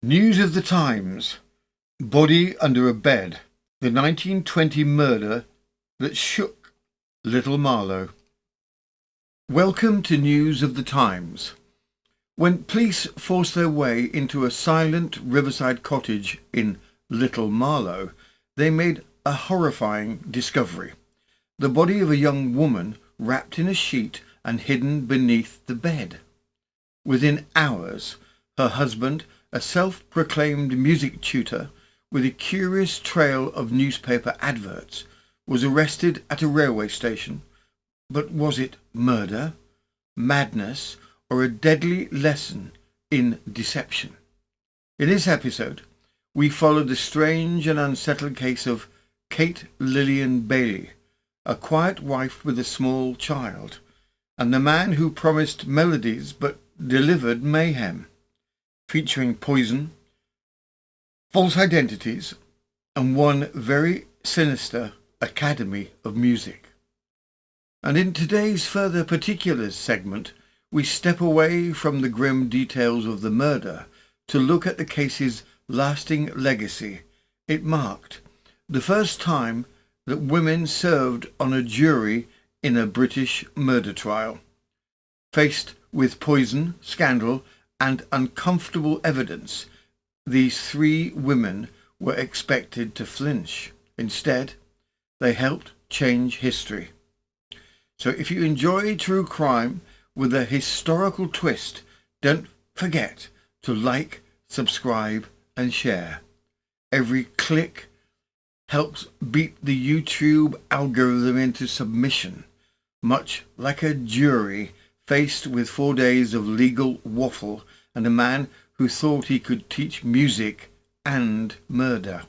News of the Times. Body under a bed. The 1920 murder that shook Little Marlow. Welcome to News of the Times. When police forced their way into a silent riverside cottage in Little Marlow, they made a horrifying discovery. The body of a young woman wrapped in a sheet and hidden beneath the bed. Within hours, her husband, a self-proclaimed music tutor with a curious trail of newspaper adverts, was arrested at a railway station. But was it murder, madness, or a deadly lesson in deception? In this episode, we follow the strange and unsettling case of Kate Lilian Bailey, a quiet wife with a small child, and the man who promised melodies but delivered mayhem, featuring poison, false identities, and one very sinister Academy of Music. And in today's Further Particulars segment, we step away from the grim details of the murder to look at the case's lasting legacy. It marked the first time that women served on a jury in a British murder trial. Faced with poison, scandal, and uncomfortable evidence, these three women were expected to flinch. Instead, they helped change history. So if you enjoy true crime with a historical twist, don't forget to like, subscribe, and share. Every click helps beat the YouTube algorithm into submission, much like a jury faced with 4 days of legal waffle and a man who thought he could teach music and murder.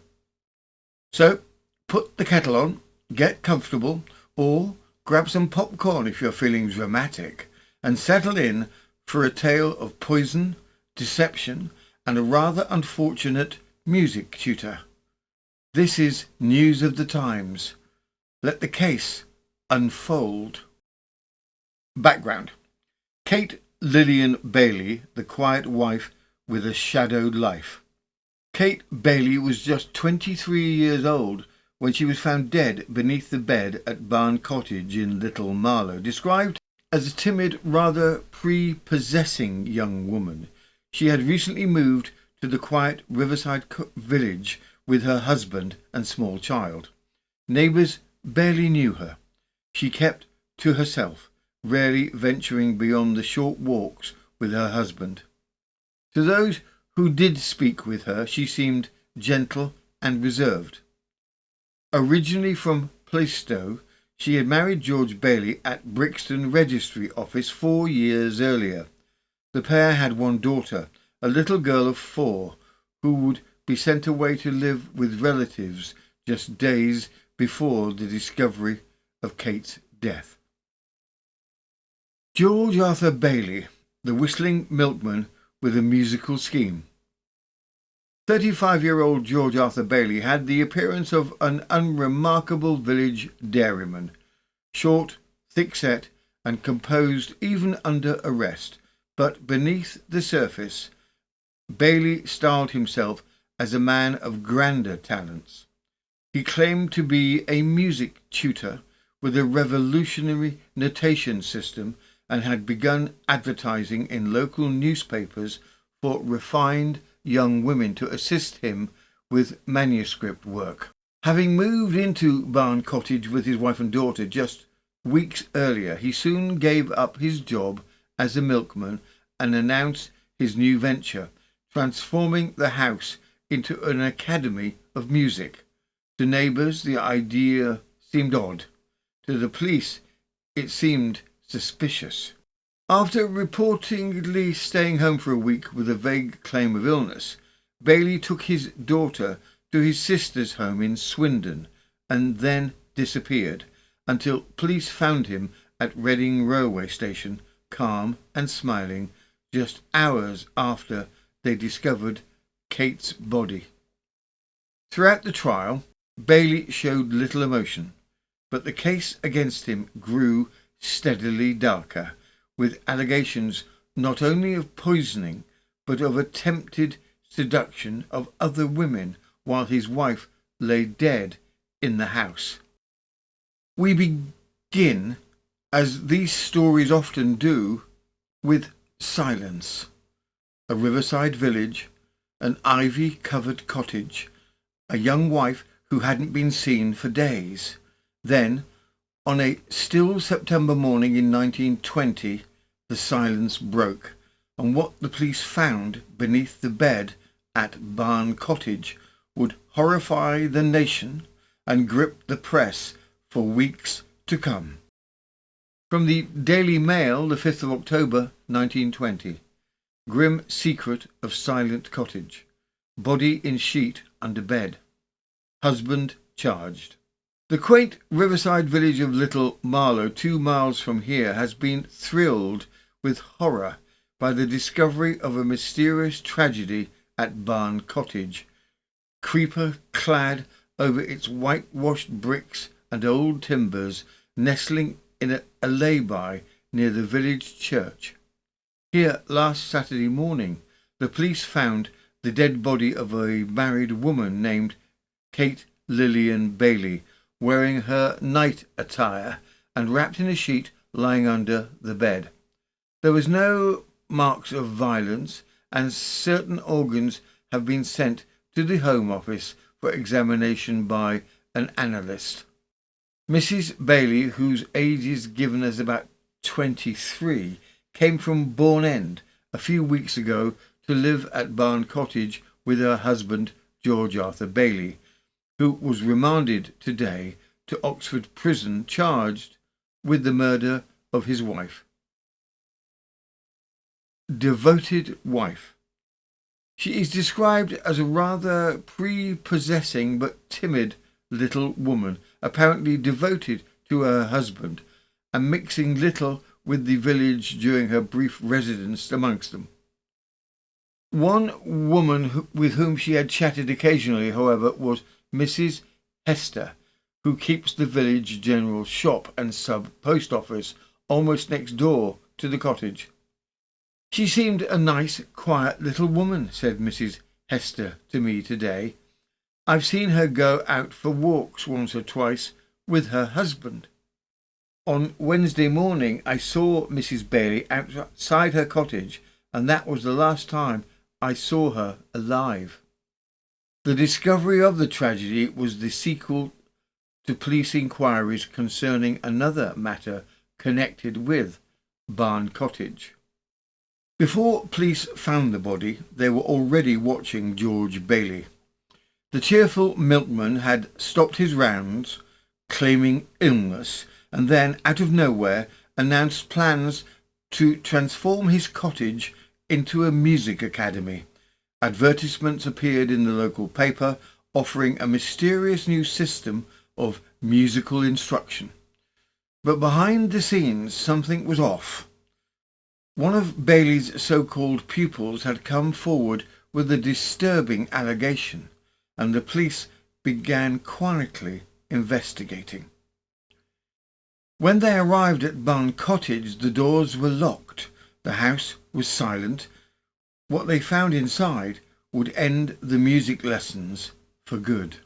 So, put the kettle on, get comfortable, or grab some popcorn if you're feeling dramatic, and settle in for a tale of poison, deception, and a rather unfortunate music tutor. This is News of the Times. Let the case unfold. Background. Kate Lilian Bailey, the quiet wife with a shadowed life. Kate Bailey was just 23 years old when she was found dead beneath the bed at Barn Cottage in Little Marlow. Described as a timid, rather prepossessing young woman, she had recently moved to the quiet riverside village with her husband and small child. Neighbours barely knew her. She kept to herself, rarely venturing beyond the short walks with her husband. To those who did speak with her, she seemed gentle and reserved. Originally from Plaistow, she had married George Bailey at Brixton Registry Office 4 years earlier. The pair had one daughter, a little girl of 4, who would be sent away to live with relatives just days before the discovery of Kate's death. George Arthur Bailey, the whistling milkman with a musical scheme. 35-year-old George Arthur Bailey had the appearance of an unremarkable village dairyman, short, thick-set, and composed even under arrest, but beneath the surface, Bailey styled himself as a man of grander talents. He claimed to be a music tutor with a revolutionary notation system and had begun advertising in local newspapers for refined young women to assist him with manuscript work. Having moved into Barn Cottage with his wife and daughter just weeks earlier, he soon gave up his job as a milkman and announced his new venture, transforming the house into an academy of music. To neighbours, the idea seemed odd. To the police, it seemed suspicious. After reportedly staying home for a week with a vague claim of illness, Bailey took his daughter to his sister's home in Swindon and then disappeared until police found him at Reading railway station, calm and smiling, just hours after they discovered Kate's body. Throughout the trial, Bailey showed little emotion, but the case against him grew steadily darker, with allegations not only of poisoning but of attempted seduction of other women while his wife lay dead in the house. We begin, as these stories often do, with silence. A riverside village, an ivy-covered cottage, a young wife who hadn't been seen for days. Then, on a still September morning in 1920, the silence broke, and what the police found beneath the bed at Barn Cottage would horrify the nation and grip the press for weeks to come. From the Daily Mail, the 5th of October, 1920. Grim secret of silent cottage. Body in sheet under bed. Husband charged. The quaint riverside village of Little Marlow, 2 miles from here, has been thrilled with horror by the discovery of a mysterious tragedy at Barn Cottage. Creeper clad over its whitewashed bricks and old timbers, nestling in a lay-by near the village church. Here, last Saturday morning, the police found the dead body of a married woman named Kate Lilian Bailey, wearing her night attire and wrapped in a sheet lying under the bed. There was no marks of violence, and certain organs have been sent to the Home Office for examination by an analyst. Mrs. Bailey, whose age is given as about 23, came from Bourne End a few weeks ago to live at Barn Cottage with her husband, George Arthur Bailey, who was remanded today to Oxford Prison charged with the murder of his wife. Devoted wife. She is described as a rather prepossessing but timid little woman, apparently devoted to her husband and mixing little with the village during her brief residence amongst them. One woman with whom she had chatted occasionally, however, was Mrs. Hester, who keeps the village general shop and sub-post office almost next door to the cottage. She seemed a nice, quiet little woman, said Mrs. Hester to me today. I've seen her go out for walks once or twice with her husband. On Wednesday morning I saw Mrs. Bailey outside her cottage, and that was the last time I saw her alive. The discovery of the tragedy was the sequel to police inquiries concerning another matter connected with Barn Cottage. Before police found the body, they were already watching George Bailey. The cheerful milkman had stopped his rounds, claiming illness, and then, out of nowhere, announced plans to transform his cottage into a music academy. Advertisements appeared in the local paper, offering a mysterious new system of musical instruction. But behind the scenes, something was off. One of Bailey's so-called pupils had come forward with a disturbing allegation, and the police began quietly investigating. When they arrived at Barn Cottage, the doors were locked. The house was silent. What they found inside would end the music lessons for good.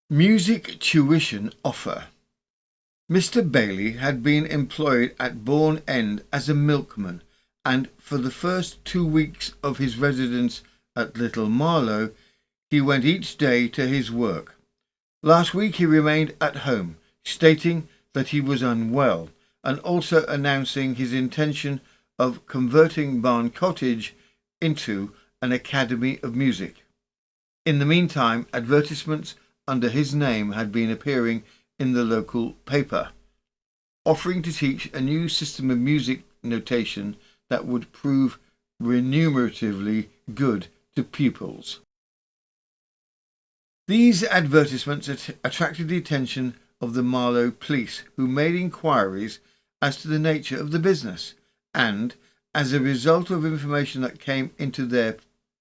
Music tuition offer. Mr. Bailey had been employed at Bourne End as a milkman, and for the first 2 weeks of his residence at Little Marlow, he went each day to his work. Last week he remained at home, stating that he was unwell, and also announcing his intention of converting Barn Cottage into an academy of music. In the meantime, advertisements under his name had been appearing in the local paper, offering to teach a new system of music notation that would prove remuneratively good to pupils. These advertisements attracted the attention of the Marlow police, who made inquiries as to the nature of the business, and, as a result of information that came into their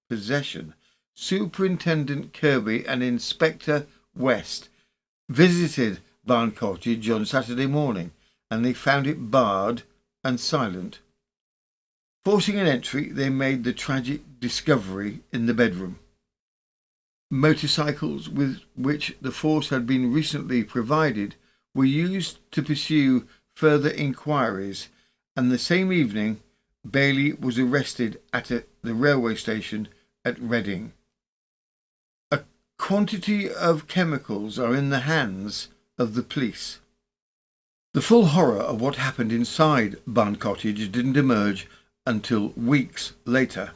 possession, Superintendent Kirby and Inspector West visited Barn Cottage on Saturday morning, and they found it barred and silent. Forcing an entry, they made the tragic discovery in the bedroom. Motorcycles with which the force had been recently provided were used to pursue further inquiries, and the same evening Bailey was arrested at the railway station at Reading. A quantity of chemicals are in the hands of the police. The full horror of what happened inside Barn Cottage didn't emerge until weeks later.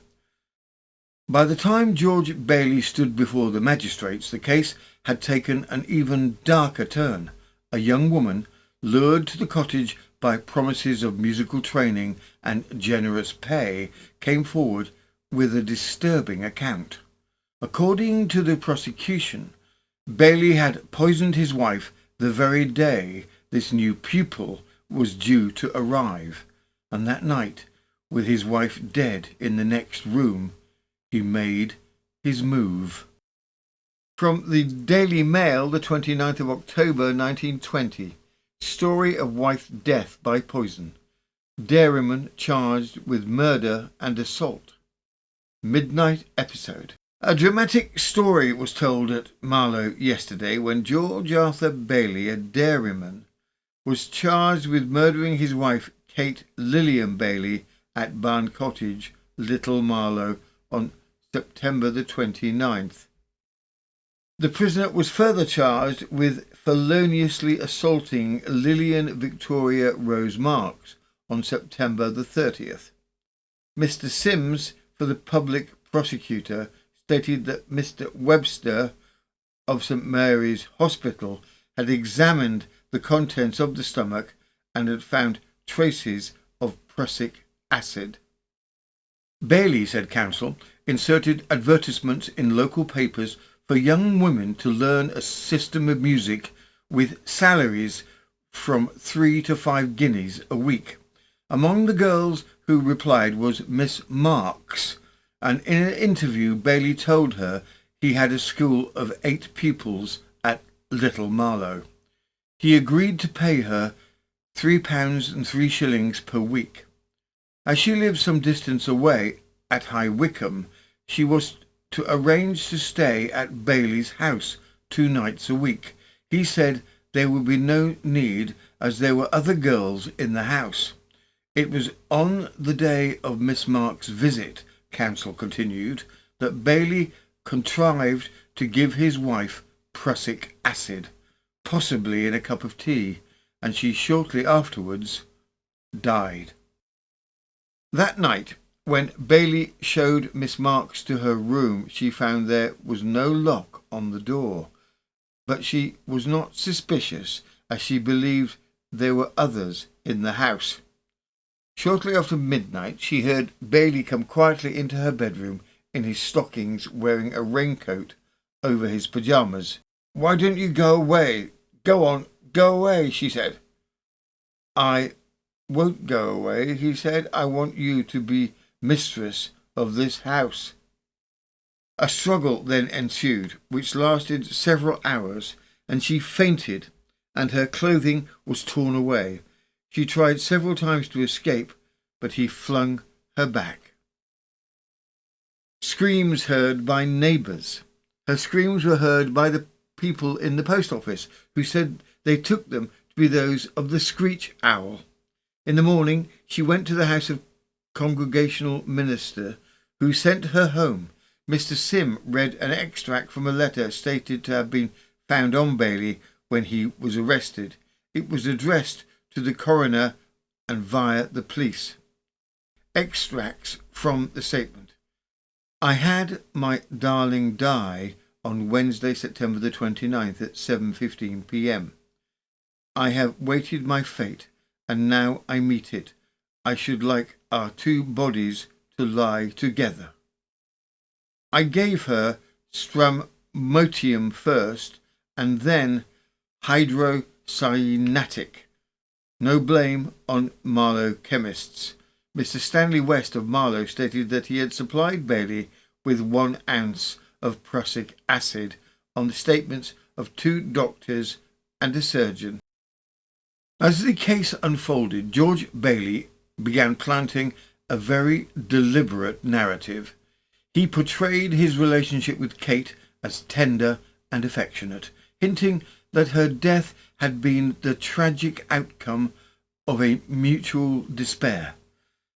By the time George Bailey stood before the magistrates, the case had taken an even darker turn. A young woman, lured to the cottage by promises of musical training and generous pay, came forward with a disturbing account. According to the prosecution, Bailey had poisoned his wife the very day this new pupil was due to arrive, and that night, with his wife dead in the next room, he made his move. From the Daily Mail, the 29th of October 1920. Story of wife death by poison. Dairyman charged with murder and assault. Midnight episode. A dramatic story was told at Marlow yesterday when George Arthur Bailey, a dairyman, was charged with murdering his wife Kate Lilian Bailey at Barn Cottage, Little Marlow, on September the 29th. The prisoner was further charged with feloniously assaulting Lillian Victoria Rose Marks on September the 30th. Mr. Sims, for the public prosecutor, stated that Mr. Webster of St. Mary's Hospital had examined the contents of the stomach and had found traces of prussic acid. Bailey, said counsel, inserted advertisements in local papers for young women to learn a system of music with salaries from 3 to 5 guineas a week. Among the girls who replied was Miss Marks, and in an interview Bailey told her he had a school of 8 pupils at Little Marlow. He agreed to pay her £3 and 3 shillings per week. As she lived some distance away at High Wycombe, she was to arrange to stay at Bailey's house 2 nights a week. He said there would be no need as there were other girls in the house. It was on the day of Miss Marks' visit, counsel continued, that Bailey contrived to give his wife prussic acid, possibly in a cup of tea, and she shortly afterwards died. That night, when Bailey showed Miss Marks to her room, she found there was no lock on the door, but she was not suspicious as she believed there were others in the house. Shortly after midnight, she heard Bailey come quietly into her bedroom in his stockings, wearing a raincoat over his pyjamas. "Why don't you go away? Go on, go away," she said. "I won't go away," he said. "I want you to be mistress of this house." A struggle then ensued, which lasted several hours, and she fainted, and her clothing was torn away. She tried several times to escape, but he flung her back. Screams heard by neighbours. Her screams were heard by the people in the post office, who said they took them to be those of the screech owl. In the morning, she went to the house of Congregational minister, who sent her home. Mr. Sim read an extract from a letter stated to have been found on Bailey when he was arrested. It was addressed to the coroner and via the police. Extracts from the statement. "I had my darling die on Wednesday, September the 29th at 7:15 p.m. I have waited my fate, and now I meet it. I should like our 2 bodies to lie together. I gave her strammotium first, and then hydrocyanatic. No blame on Marlow chemists." Mr. Stanley West of Marlow stated that he had supplied Bailey with 1 ounce of prussic acid on the statements of 2 doctors and a surgeon. As the case unfolded, George Bailey began planting a very deliberate narrative. He portrayed his relationship with Kate as tender and affectionate, hinting that her death had been the tragic outcome of a mutual despair.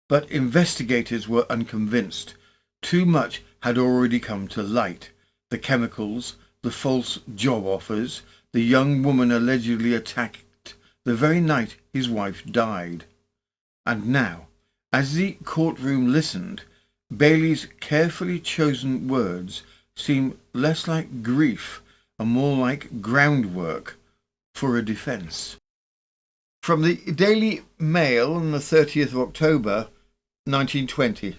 But investigators were unconvinced. Too much had already come to light. The chemicals, the false job offers, the young woman allegedly attacked the very night his wife died. And now, as the courtroom listened, Bailey's carefully chosen words seemed less like grief and more like groundwork for a defence. From the Daily Mail on the 30th of October 1920,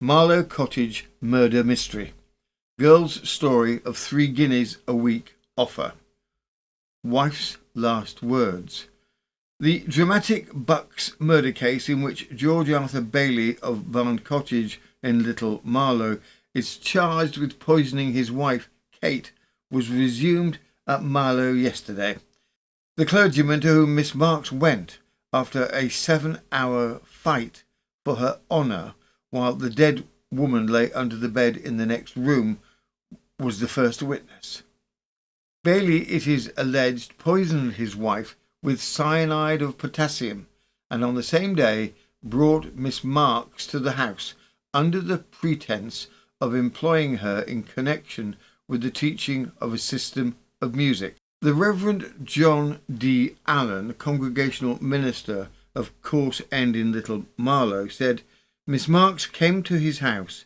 Marlow Cottage Murder Mystery. Girl's story of 3 guineas a week offer. Wife's last words. The dramatic Bucks murder case in which George Arthur Bailey of Barn Cottage in Little Marlow is charged with poisoning his wife, Kate, was resumed at Marlow yesterday. The clergyman to whom Miss Marks went after a 7-hour fight for her honour while the dead woman lay under the bed in the next room was the first witness. Bailey, it is alleged, poisoned his wife with cyanide of potassium and on the same day brought Miss Marks to the house under the pretence of employing her in connection with the teaching of a system of music. The Reverend John D. Allen, congregational minister of Course End in Little Marlow, said Miss Marks came to his house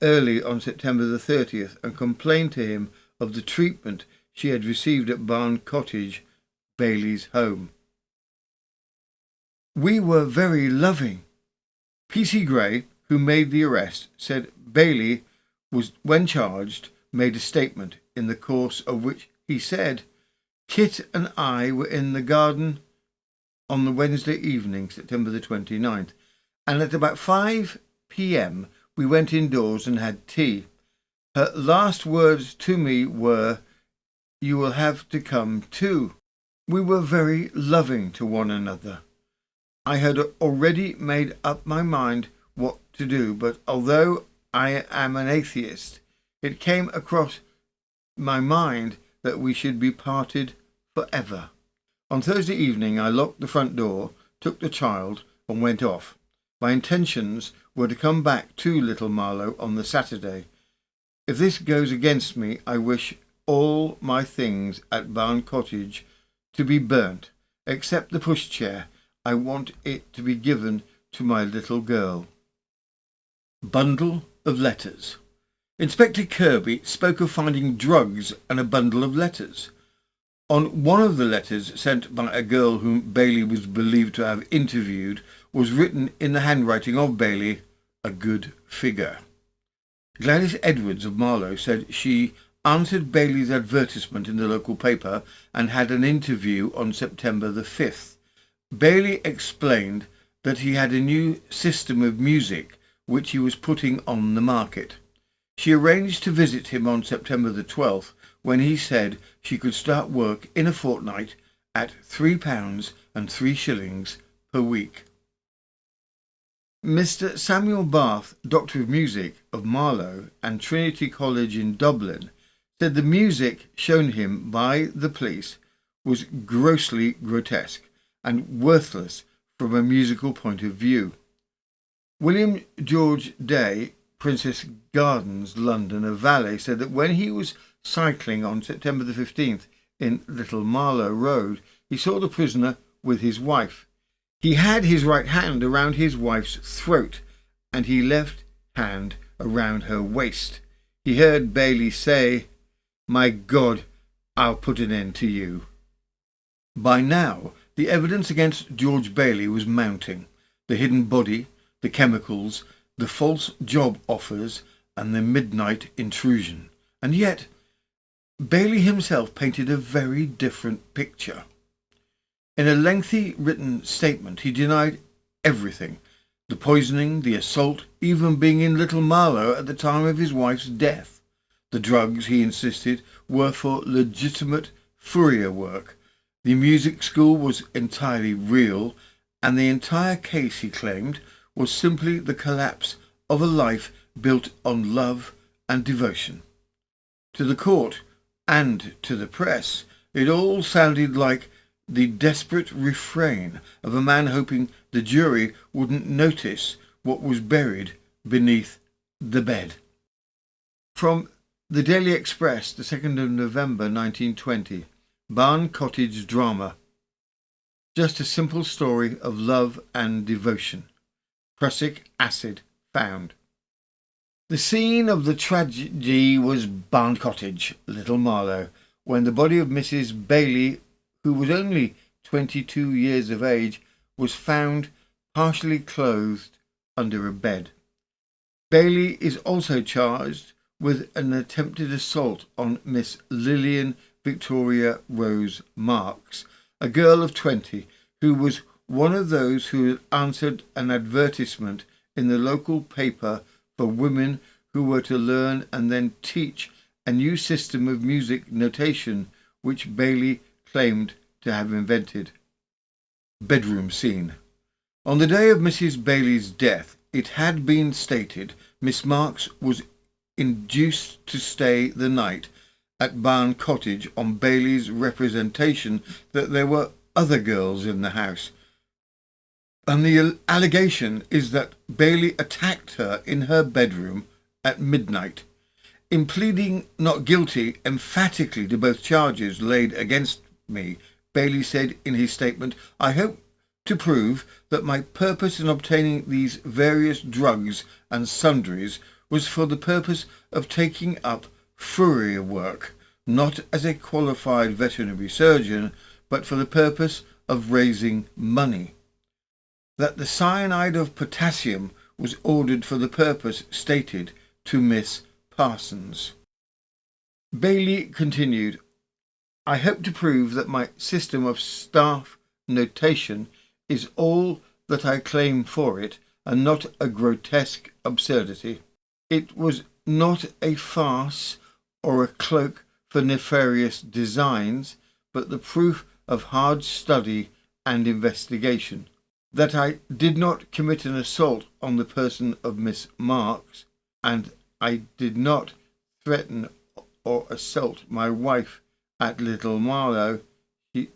early on September the 30th and complained to him of the treatment she had received at Barn Cottage, Bailey's home. We were very loving. P.C. Gray, who made the arrest, said Bailey was, when charged, made a statement in the course of which he said, Kit and I were in the garden on the Wednesday evening, September the 29th, and at about 5 p.m. we went indoors and had tea. Her last words to me were, You will have to come too. We were very loving to one another. I had already made up my mind what to do, but although I am an atheist, it came across my mind that we should be parted forever. On Thursday evening I locked the front door, took the child and went off. My intentions were to come back to Little Marlow on the Saturday. If this goes against me, I wish all my things at Barn Cottage to be burnt, except the pushchair. I want it to be given to my little girl. Bundle of letters. Inspector Kirby spoke of finding drugs and a bundle of letters. On one of the letters sent by a girl whom Bailey was believed to have interviewed was written in the handwriting of Bailey, a good figure. Gladys Edwards of Marlow said she answered Bailey's advertisement in the local paper and had an interview on September the 5th. Bailey explained that he had a new system of music which he was putting on the market. She arranged to visit him on September the 12th, when he said she could start work in a fortnight at £3 and 3 shillings per week. Mr. Samuel Bath, Doctor of Music of Marlow and Trinity College in Dublin, said the music shown him by the police was grossly grotesque and worthless from a musical point of view. William George Day, Princess Gardens, London, a valet, said that when he was cycling on September the 15th in Little Marlow Road, he saw the prisoner with his wife. He had his right hand around his wife's throat and his left hand around her waist. He heard Bailey say, My God, I'll put an end to you. By now, the evidence against George Bailey was mounting. The hidden body, the chemicals, the false job offers, and the midnight intrusion. And yet, Bailey himself painted a very different picture. In a lengthy written statement, he denied everything, the poisoning, the assault, even being in Little Marlow at the time of his wife's death. The drugs, he insisted, were for legitimate Fourier work. The music school was entirely real, and the entire case, he claimed, was simply the collapse of a life built on love and devotion. To the court and to the press, it all sounded like the desperate refrain of a man hoping the jury wouldn't notice what was buried beneath the bed. From the Daily Express, the 2nd of November 1920, Barn Cottage Drama. Just a simple story of love and devotion. Prussic acid found. The scene of the tragedy was Barn Cottage, Little Marlow, when the body of Mrs. Bailey, who was only 22 years of age, was found partially clothed under a bed. Bailey is also charged with an attempted assault on Miss Lillian Victoria Rose Marks, a girl of 20 who was one of those who had answered an advertisement in the local paper for women who were to learn and then teach a new system of music notation which Bailey claimed to have invented. Bedroom scene. On the day of Mrs. Bailey's death, it had been stated Miss Marks was induced to stay the night at Barn Cottage on Bailey's representation that there were other girls in the house. And the allegation is that Bailey attacked her in her bedroom at midnight. In pleading not guilty emphatically to both charges laid against me, Bailey said in his statement, "I hope to prove that my purpose in obtaining these various drugs and sundries was for the purpose of taking up furrier work, not as a qualified veterinary surgeon, but for the purpose of raising money. That the cyanide of potassium was ordered for the purpose stated to Miss Parsons." Bailey continued, "I hope to prove that my system of staff notation is all that I claim for it, and not a grotesque absurdity. It was not a farce or a cloak for nefarious designs, but the proof of hard study and investigation. That I did not commit an assault on the person of Miss Marks, and I did not threaten or assault my wife at Little Marlow.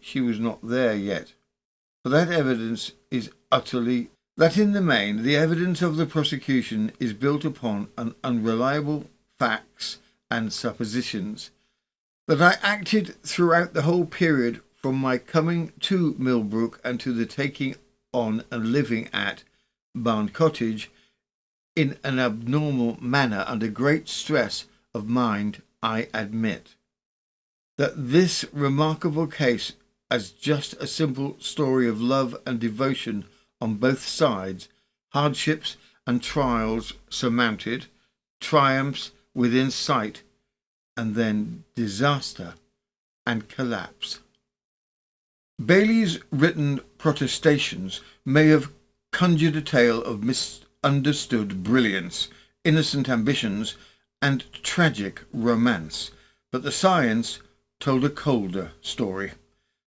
She was not there yet. For that evidence is utterly... That in the main, the evidence of the prosecution is built upon an unreliable facts and suppositions. That I acted throughout the whole period from my coming to Millbrook and to the taking on and living at Barn Cottage in an abnormal manner under great stress of mind, I admit. That this remarkable case as just a simple story of love and devotion on both sides, hardships and trials surmounted, triumphs within sight, and then disaster and collapse. Bailey's written protestations may have conjured a tale of misunderstood brilliance, innocent ambitions, and tragic romance, but the science told a colder story.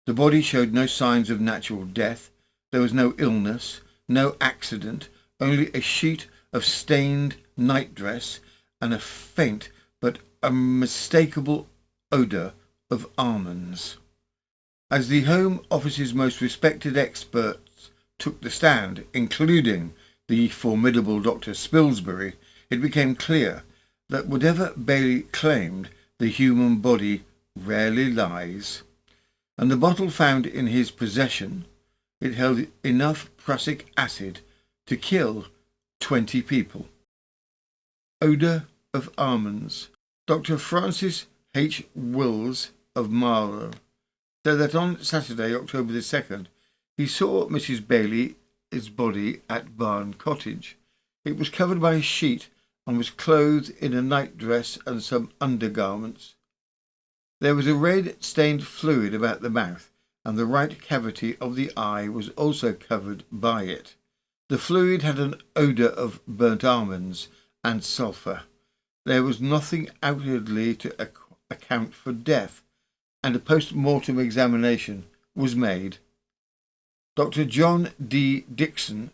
The body showed no signs of natural death. There was no illness, no accident, only a sheet of stained nightdress and a faint but unmistakable odour of almonds. As the Home Office's most respected experts took the stand, including the formidable Dr. Spilsbury, it became clear that whatever Bailey claimed, the human body rarely lies, and the bottle found in his possession, it held enough prussic acid to kill 20 people. Odour of almonds. Dr. Francis H. Wills of Marlow said that on Saturday, October the 2nd, he saw Mrs. Bailey's body at Barn Cottage. It was covered by a sheet and was clothed in a nightdress and some undergarments. There was a red stained fluid about the mouth, and the right cavity of the eye was also covered by it. The fluid had an odour of burnt almonds and sulphur. There was nothing outwardly to account for death, and a post-mortem examination was made. Dr. John D. Dixon,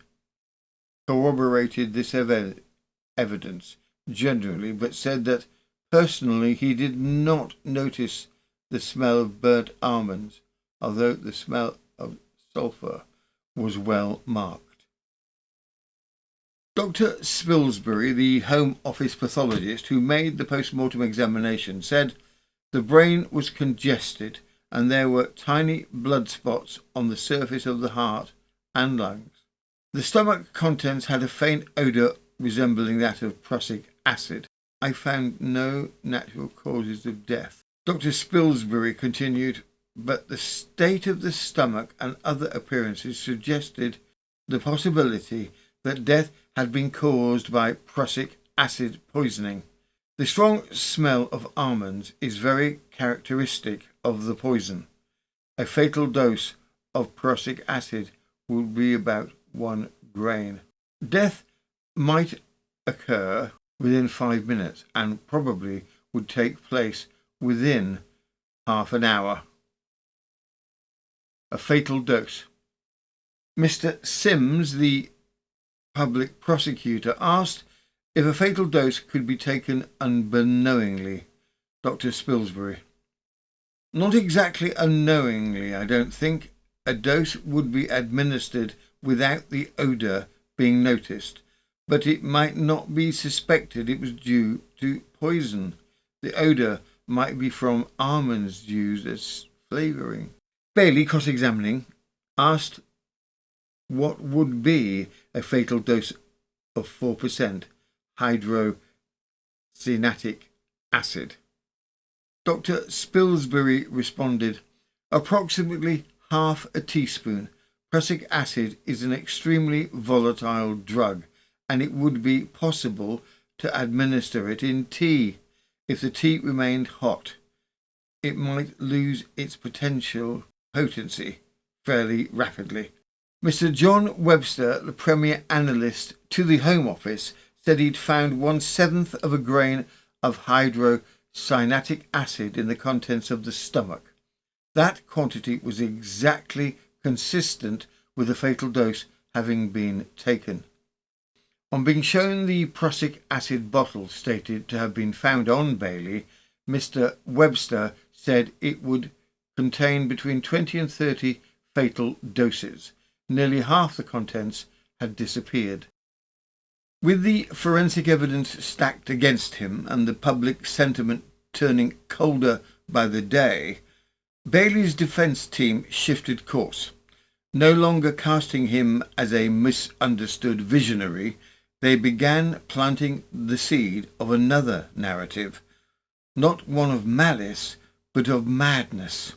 corroborated this evidence generally, but said that personally he did not notice the smell of burnt almonds, although the smell of sulphur was well marked. Dr. Spilsbury, the Home Office pathologist who made the post-mortem examination, said the brain was congested and there were tiny blood spots on the surface of the heart and lungs. The stomach contents had a faint odour resembling that of prussic acid. I found no natural causes of death. Dr. Spilsbury continued, but the state of the stomach and other appearances suggested the possibility that death had been caused by prussic acid poisoning. The strong smell of almonds is very characteristic of the poison. A fatal dose of prussic acid would be about 1 grain. Death might occur within 5 minutes and probably would take place within half an hour. A fatal dose. Mr. Sims, the public prosecutor, asked if a fatal dose could be taken unbeknowingly. Dr. Spilsbury: not exactly unknowingly, I don't think. A dose would be administered without the odour being noticed, but it might not be suspected it was due to poison. The odour might be from almonds used as flavouring. Bailey, cross-examining, asked what would be a fatal dose of 4% hydrocyanuric acid. Dr. Spilsbury responded, approximately half a teaspoon. Prussic acid is an extremely volatile drug, and it would be possible to administer it in tea. If the tea remained hot, it might lose its potential potency fairly rapidly. Mr. John Webster, the Premier Analyst to the Home Office, said he'd found 1/7 of a grain of hydrocyanuric acid in the contents of the stomach. That quantity was exactly consistent with the fatal dose having been taken. On being shown the prussic acid bottle stated to have been found on Bailey, Mr. Webster said it would contain between 20 and 30 fatal doses. Nearly half the contents had disappeared. With the forensic evidence stacked against him and the public sentiment turning colder by the day, Bailey's defence team shifted course. No longer casting him as a misunderstood visionary, they began planting the seed of another narrative, not one of malice, but of madness.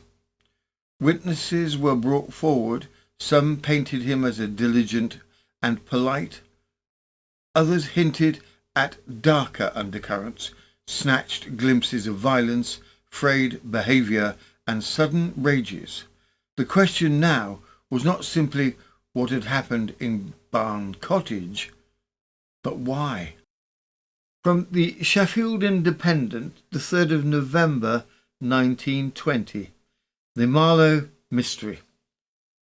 Witnesses were brought forward. Some painted him as a diligent and polite. Others hinted at darker undercurrents, snatched glimpses of violence, frayed behaviour, and sudden rages. The question now was not simply what had happened in Barn Cottage, but why. From the Sheffield Independent, the 3rd of November 1920. The Marlow Mystery.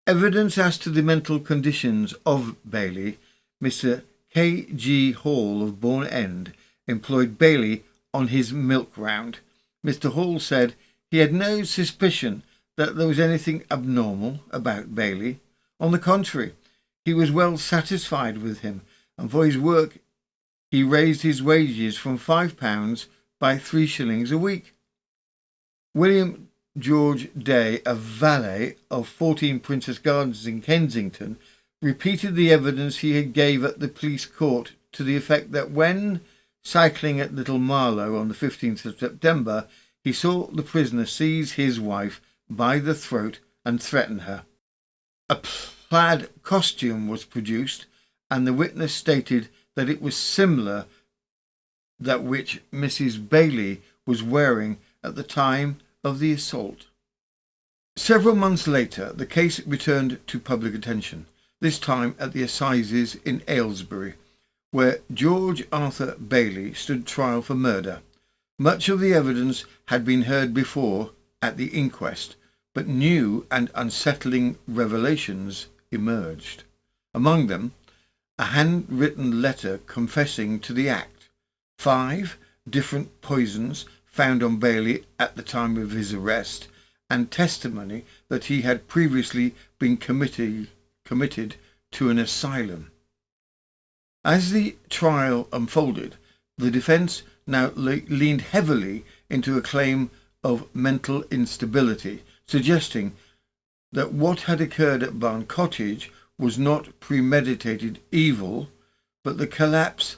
Evidence as to the mental conditions of Bailey. Mr. K. G. Hall of Bourne End employed Bailey on his milk round. Mr. Hall said he had no suspicion that there was anything abnormal about Bailey. On the contrary, he was well satisfied with him, and for his work he raised his wages from £5 by 3 shillings a week. William George Day, a valet of 14 Princess Gardens in Kensington, repeated the evidence he had gave at the police court to the effect that when cycling at Little Marlow on the 15th of September, he saw the prisoner seize his wife by the throat and threaten her. A plaid costume was produced, and the witness stated that it was similar that which Mrs. Bailey was wearing at the time of the assault. Several months later, the case returned to public attention, this time at the assizes in Aylesbury, where George Arthur Bailey stood trial for murder. Much of the evidence had been heard before at the inquest, but new and unsettling revelations emerged. Among them, a handwritten letter confessing to the act, 5 different poisons found on Bailey at the time of his arrest, and testimony that he had previously been committed to an asylum. As the trial unfolded, the defence now leaned heavily into a claim of mental instability, suggesting that what had occurred at Barn Cottage was not premeditated evil, but the collapse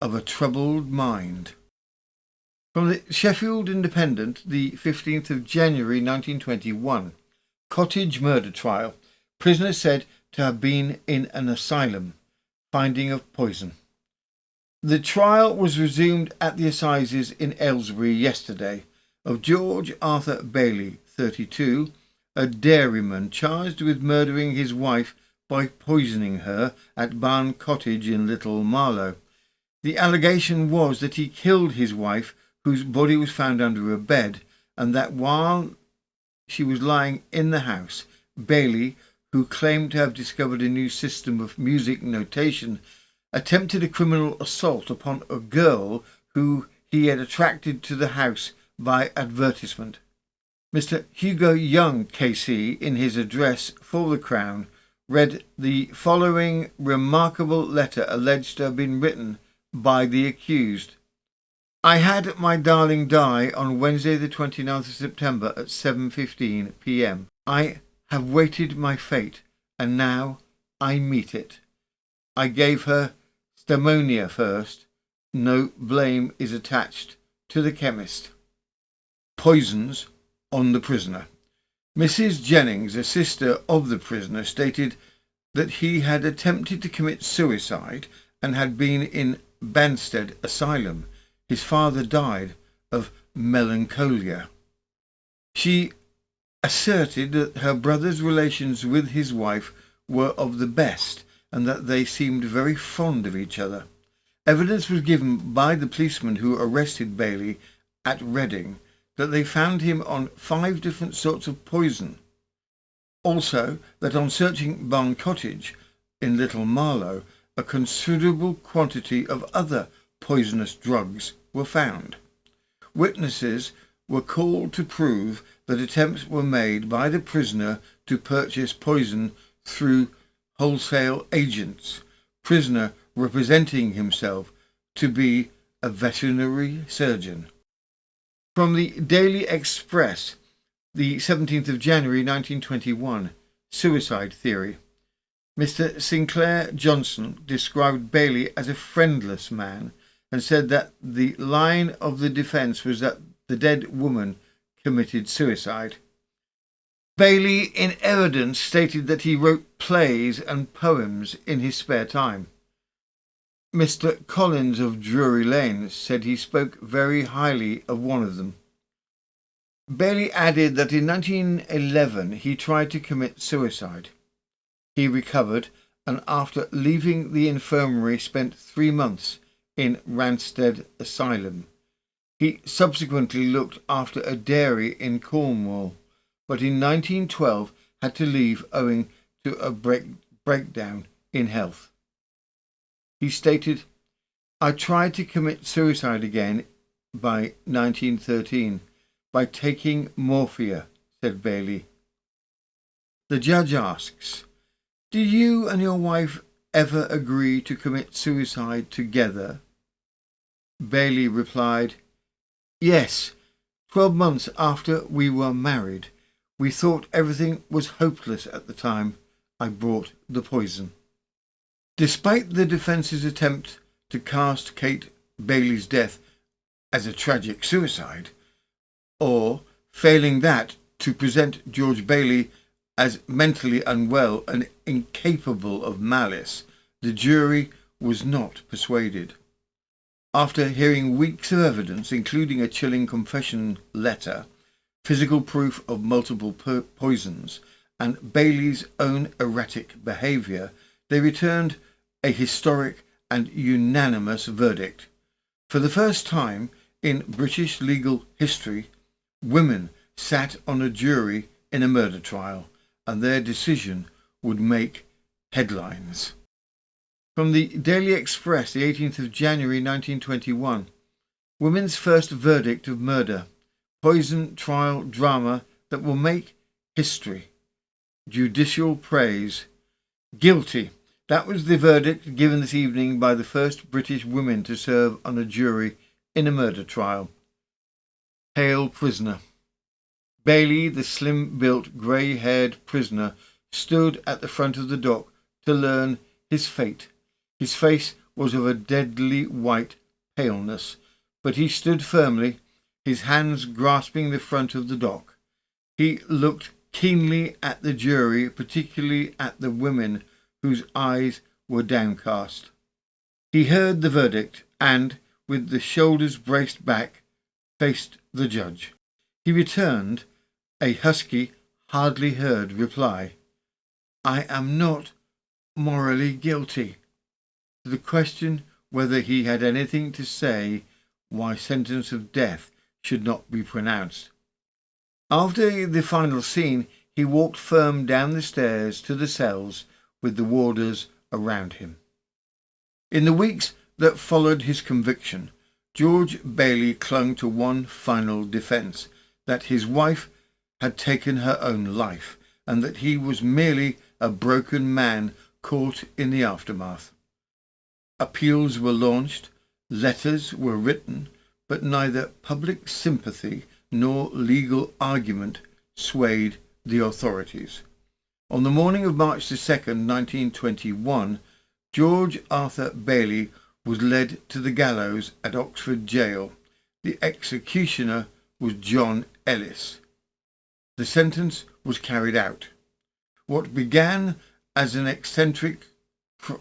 of a troubled mind. From the Sheffield Independent, the 15th of January 1921, Cottage murder trial. Prisoner said to have been in an asylum. Finding of poison. The trial was resumed at the assizes in Aylesbury yesterday of George Arthur Bailey, 32, a dairyman charged with murdering his wife by poisoning her at Barn Cottage in Little Marlow. The allegation was that he killed his wife, whose body was found under a bed, and that while she was lying in the house, Bailey, who claimed to have discovered a new system of music notation, attempted a criminal assault upon a girl who he had attracted to the house by advertisement. Mr. Hugo Young, KC, in his address for the Crown, read the following remarkable letter alleged to have been written by the accused. I had my darling die on Wednesday the 29th of September at 7:15 p.m. I have waited my fate, and now I meet it. I gave her Stamonia first. No blame is attached to the chemist. Poisons on the prisoner. Mrs. Jennings, a sister of the prisoner, stated that he had attempted to commit suicide and had been in Banstead Asylum. His father died of melancholia. She asserted that her brother's relations with his wife were of the best and that they seemed very fond of each other. Evidence was given by the policeman who arrested Bailey at Reading that they found him on 5 different sorts of poison. Also, that on searching Barn Cottage in Little Marlow, a considerable quantity of other poisonous drugs were found. Witnesses were called to prove that attempts were made by the prisoner to purchase poison through wholesale agents, prisoner representing himself to be a veterinary surgeon. From the Daily Express, the 17th of January 1921, suicide theory. Mr. Sinclair Johnson described Bailey as a friendless man and said that the line of the defence was that the dead woman committed suicide. Bailey, in evidence, stated that he wrote plays and poems in his spare time. Mr. Collins of Drury Lane said he spoke very highly of one of them. Bailey added that in 1911 he tried to commit suicide. He recovered and after leaving the infirmary spent 3 months in Banstead Asylum. He subsequently looked after a dairy in Cornwall, but in 1912 had to leave owing to a breakdown in health. He stated, I tried to commit suicide again by 1913 by taking morphia, said Bailey. The judge asks, do you and your wife ever agree to commit suicide together? Bailey replied, yes, 12 months after we were married. We thought everything was hopeless at the time I brought the poison. Despite the defence's attempt to cast Kate Bailey's death as a tragic suicide, or, failing that, to present George Bailey as mentally unwell and incapable of malice, the jury was not persuaded. After hearing weeks of evidence, including a chilling confession letter, physical proof of multiple poisons, and Bailey's own erratic behaviour, they returned a historic and unanimous verdict. For the first time in British legal history, women sat on a jury in a murder trial, and their decision would make headlines. From the Daily Express, the 18th of January 1921. Women's first verdict of murder. Poison trial drama that will make history. Judicial praise. Guilty. That was the verdict given this evening by the first British women to serve on a jury in a murder trial. Hail prisoner. Bailey, the slim-built, grey-haired prisoner, stood at the front of the dock to learn his fate. His face was of a deadly white paleness, but he stood firmly, his hands grasping the front of the dock. He looked keenly at the jury, particularly at the women whose eyes were downcast. He heard the verdict and, with the shoulders braced back, faced the judge. He returned a husky, hardly heard reply. "I am not morally guilty." To the question whether he had anything to say why sentence of death should not be pronounced. After the final scene, he walked firm down the stairs to the cells with the warders around him. In the weeks that followed his conviction, George Bailey clung to one final defence, that his wife had taken her own life, and that he was merely a broken man caught in the aftermath. Appeals were launched, letters were written, but neither public sympathy nor legal argument swayed the authorities. On the morning of March 2nd, 1921, George Arthur Bailey was led to the gallows at Oxford Jail. The executioner was John Ellis. The sentence was carried out. What began as an eccentric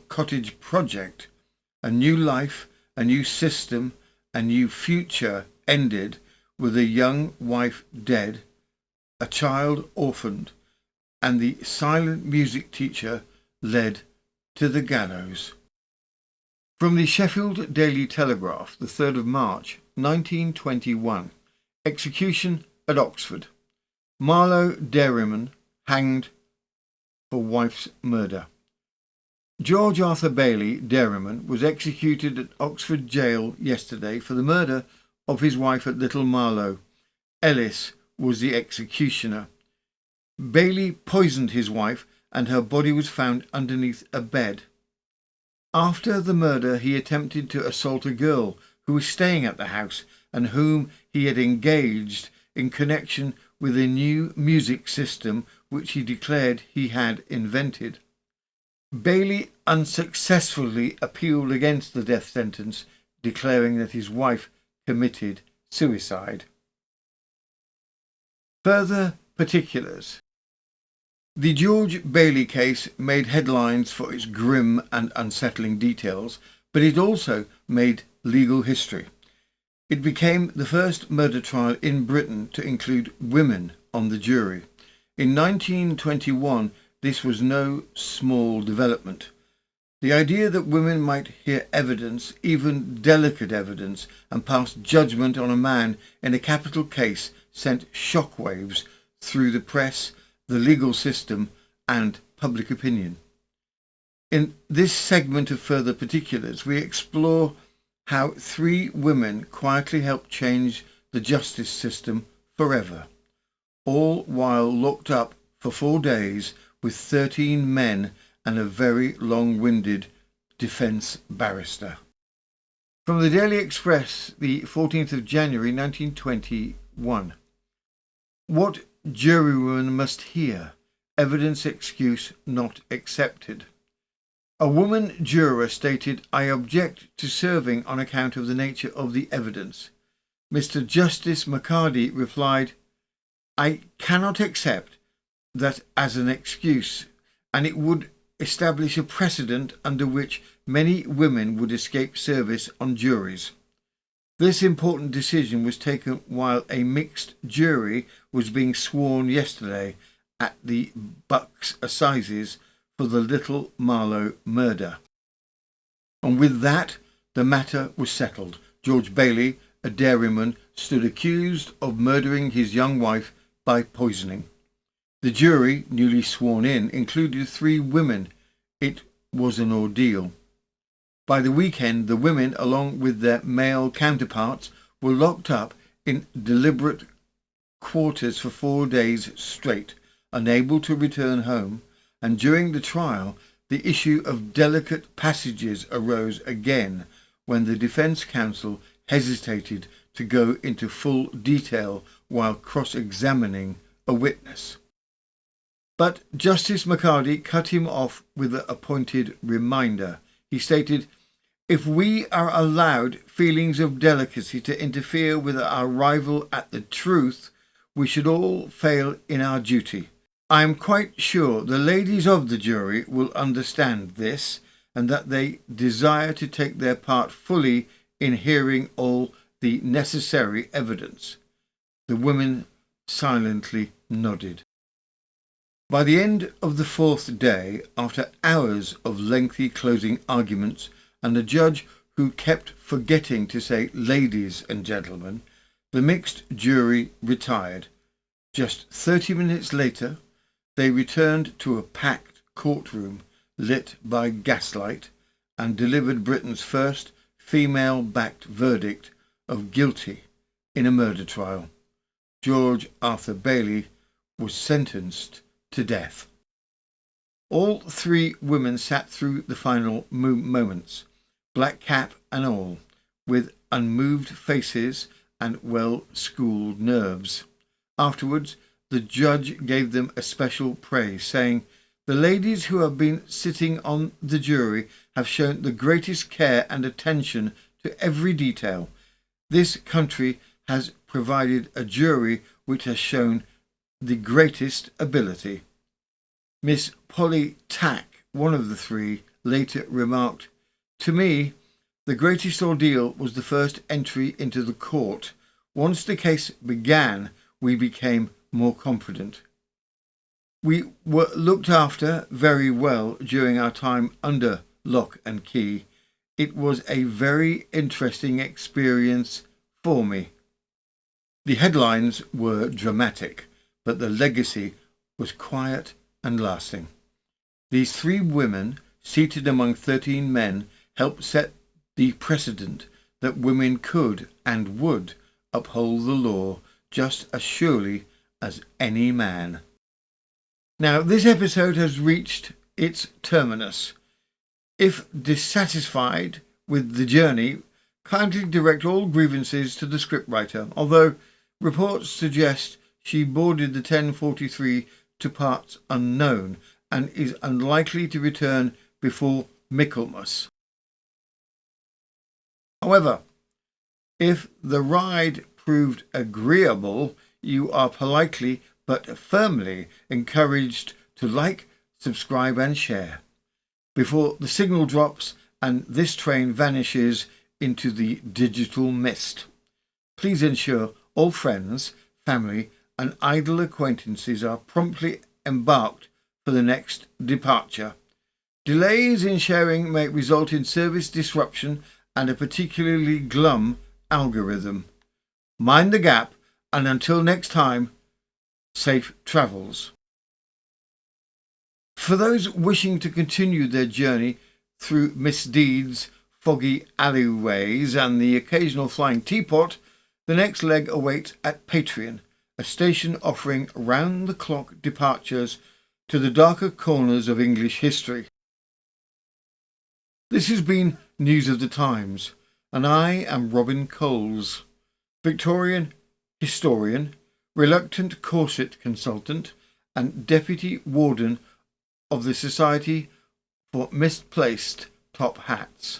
cottage project, a new life, a new system, a new future, ended with a young wife dead, a child orphaned, and the silent music teacher led to the gallows. From the Sheffield Daily Telegraph, the 3rd of March, 1921. Execution at Oxford. Marlow dairyman hanged for wife's murder. George Arthur Bailey, dairyman, was executed at Oxford Jail yesterday for the murder of his wife at Little Marlow. Ellis was the executioner. Bailey poisoned his wife and her body was found underneath a bed. After the murder, he attempted to assault a girl who was staying at the house and whom he had engaged in connection with a new music system which he declared he had invented. Bailey unsuccessfully appealed against the death sentence, declaring that his wife committed suicide. Further particulars. The George Bailey case made headlines for its grim and unsettling details, but it also made legal history. It became the first murder trial in Britain to include women on the jury. In 1921, this was no small development. The idea that women might hear evidence, even delicate evidence, and pass judgment on a man in a capital case sent shockwaves through the press, the legal system, and public opinion. In this segment of Further Particulars, we explore how 3 women quietly helped change the justice system forever, all while locked up for 4 days with 13 men and a very long-winded defence barrister. From the Daily Express, the 14th of January 1921. What jurywoman must hear? Evidence excuse not accepted. A woman juror stated, "I object to serving on account of the nature of the evidence." Mr. Justice McCarty replied, "I cannot accept that as an excuse, and it would establish a precedent under which many women would escape service on juries." This important decision was taken while a mixed jury was being sworn yesterday at the Bucks Assizes for the Little Marlow murder. And with that, the matter was settled. George Bailey, a dairyman, stood accused of murdering his young wife by poisoning. The jury, newly sworn in, included 3 women. It was an ordeal. By the weekend, the women, along with their male counterparts, were locked up in deliberate quarters for 4 days straight, unable to return home, and during the trial, the issue of delicate passages arose again when the defence counsel hesitated to go into full detail while cross-examining a witness. But Justice McCarty cut him off with a pointed reminder. He stated, "If we are allowed feelings of delicacy to interfere with our arrival at the truth, we should all fail in our duty. I am quite sure the ladies of the jury will understand this, and that they desire to take their part fully in hearing all the necessary evidence." The women silently nodded. By the end of the 4th day, after hours of lengthy closing arguments and a judge who kept forgetting to say ladies and gentlemen, the mixed jury retired. Just 30 minutes later, they returned to a packed courtroom lit by gaslight and delivered Britain's first female-backed verdict of guilty in a murder trial. George Arthur Bailey was sentenced to death. All 3 women sat through the final moments, black cap and all, with unmoved faces and well-schooled nerves. Afterwards, the judge gave them a special praise, saying, "The ladies who have been sitting on the jury have shown the greatest care and attention to every detail. This country has provided a jury which has shown the greatest ability." Miss Polly Tack, one of the 3, later remarked, "To me, the greatest ordeal was the first entry into the court. Once the case began, we became more confident. We were looked after very well during our time under lock and key. It was a very interesting experience for me." The headlines were dramatic, but the legacy was quiet and lasting. These 3 women, seated among 13 men, helped set the precedent that women could and would uphold the law just as surely as any man. Now, this episode has reached its terminus. If dissatisfied with the journey, kindly direct all grievances to the scriptwriter, although reports suggest she boarded the 1043 to parts unknown and is unlikely to return before Michaelmas. However, if the ride proved agreeable, you are politely but firmly encouraged to like, subscribe and share before the signal drops and this train vanishes into the digital mist. Please ensure all friends, family and idle acquaintances are promptly embarked for the next departure. Delays in sharing may result in service disruption and a particularly glum algorithm. Mind the gap, and until next time, safe travels. For those wishing to continue their journey through misdeeds, foggy alleyways and the occasional flying teapot, the next leg awaits at Patreon, a station offering round-the-clock departures to the darker corners of English history. This has been News of the Times, and I am Robin Coles, Victorian historian, reluctant corset consultant, and deputy warden of the Society for Misplaced Top Hats.